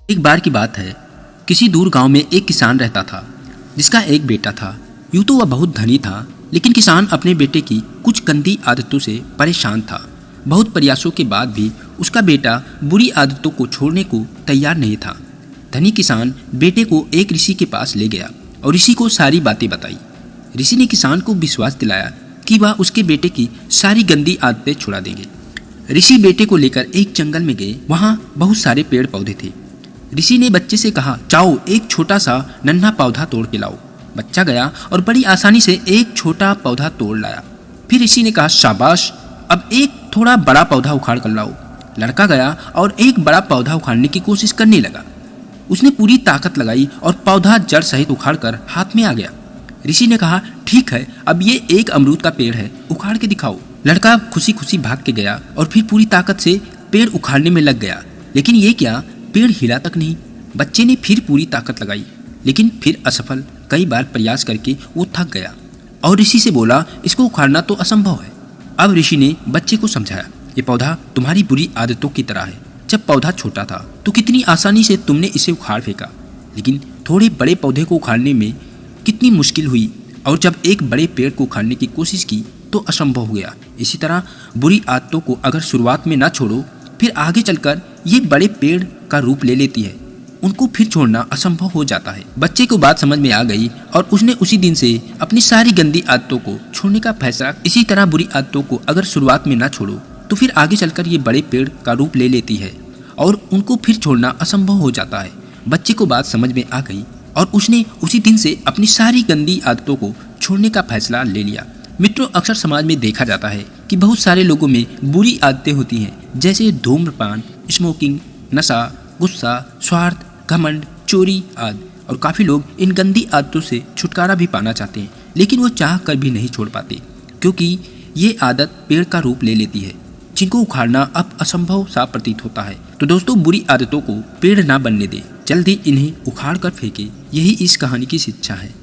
एक बार की बात है, किसी दूर गांव में एक किसान रहता था जिसका एक बेटा था। यूं तो वह बहुत धनी था, लेकिन किसान अपने बेटे की कुछ गंदी आदतों से परेशान था। बहुत प्रयासों के बाद भी उसका बेटा बुरी आदतों को छोड़ने को तैयार नहीं था। धनी किसान बेटे को एक ऋषि के पास ले गया और ऋषि को सारी बातें बताई। ऋषि ने किसान को विश्वास दिलाया कि वह उसके बेटे की सारी गंदी आदतें छुड़ा देंगे। ऋषि बेटे को लेकर एक जंगल में गए। वहाँ बहुत सारे पेड़ पौधे थे। ऋषि ने बच्चे से कहा, जाओ एक छोटा सा नन्हा पौधा तोड़ के लाओ। बच्चा गया और बड़ी आसानी से एक छोटा पौधा तोड़ लाया। फिर ऋषि ने कहा, शाबाश, अब एक थोड़ा बड़ा पौधा उखाड़ कर लाओ। लड़का गया और एक बड़ा पौधा उखाड़ने की कोशिश करने लगा। उसने पूरी ताकत लगाई और पौधा जड़ सहित उखाड़ कर हाथ में आ गया। ऋषि ने कहा, ठीक है, अब ये एक अमरूद का पेड़ है, उखाड़ के दिखाओ। लड़का खुशी खुशी भाग के गया और फिर पूरी ताकत से पेड़ उखाड़ने में लग गया। लेकिन ये क्या, पेड़ हिला तक नहीं। बच्चे ने फिर पूरी ताकत लगाई, लेकिन फिर असफल। कई बार प्रयास करके वो थक गया और ऋषि से बोला, इसको उखाड़ना तो असंभव है। अब ऋषि ने बच्चे को समझाया, ये पौधा तुम्हारी बुरी आदतों की तरह है। जब पौधा छोटा था तो कितनी आसानी से तुमने इसे उखाड़ फेंका, लेकिन थोड़े बड़े पौधे को उखाड़ने में कितनी मुश्किल हुई, और जब एक बड़े पेड़ को उखाड़ने की कोशिश की तो असंभव हो गया। इसी तरह बुरी आदतों को अगर शुरुआत में ना छोड़ो, फिर आगे चलकर ये बड़े पेड़ का रूप ले लेती है। उनको फिर छोड़ना असंभव हो जाता है। बच्चे को बात समझ में आ गई और उसने उसी दिन से अपनी सारी गंदी आदतों को छोड़ने का फैसला। इसी तरह बुरी आदतों को अगर शुरुआत में ना छोड़ो तो फिर आगे चलकर ये बड़े पेड़ का रूप ले लेती है और उनको फिर छोड़ना असंभव हो जाता है। बच्चे को बात समझ में आ गई और उसने उसी दिन से अपनी सारी गंदी आदतों को छोड़ने का फैसला ले लिया। मित्रों, अक्सर समाज में देखा जाता है कि बहुत सारे लोगों में बुरी आदतें होती हैं, जैसे धूम्रपान, स्मोकिंग, नशा, गुस्सा, स्वार्थ, घमंड, चोरी आदि। और काफ़ी लोग इन गंदी आदतों से छुटकारा भी पाना चाहते हैं, लेकिन वो चाह कर भी नहीं छोड़ पाते, क्योंकि ये आदत पेड़ का रूप ले लेती है जिनको उखाड़ना अब असंभव सा प्रतीत होता है। तो दोस्तों, बुरी आदतों को पेड़ ना बनने दे, जल्दी इन्हें उखाड़ कर फेंके। यही इस कहानी की शिक्षा है।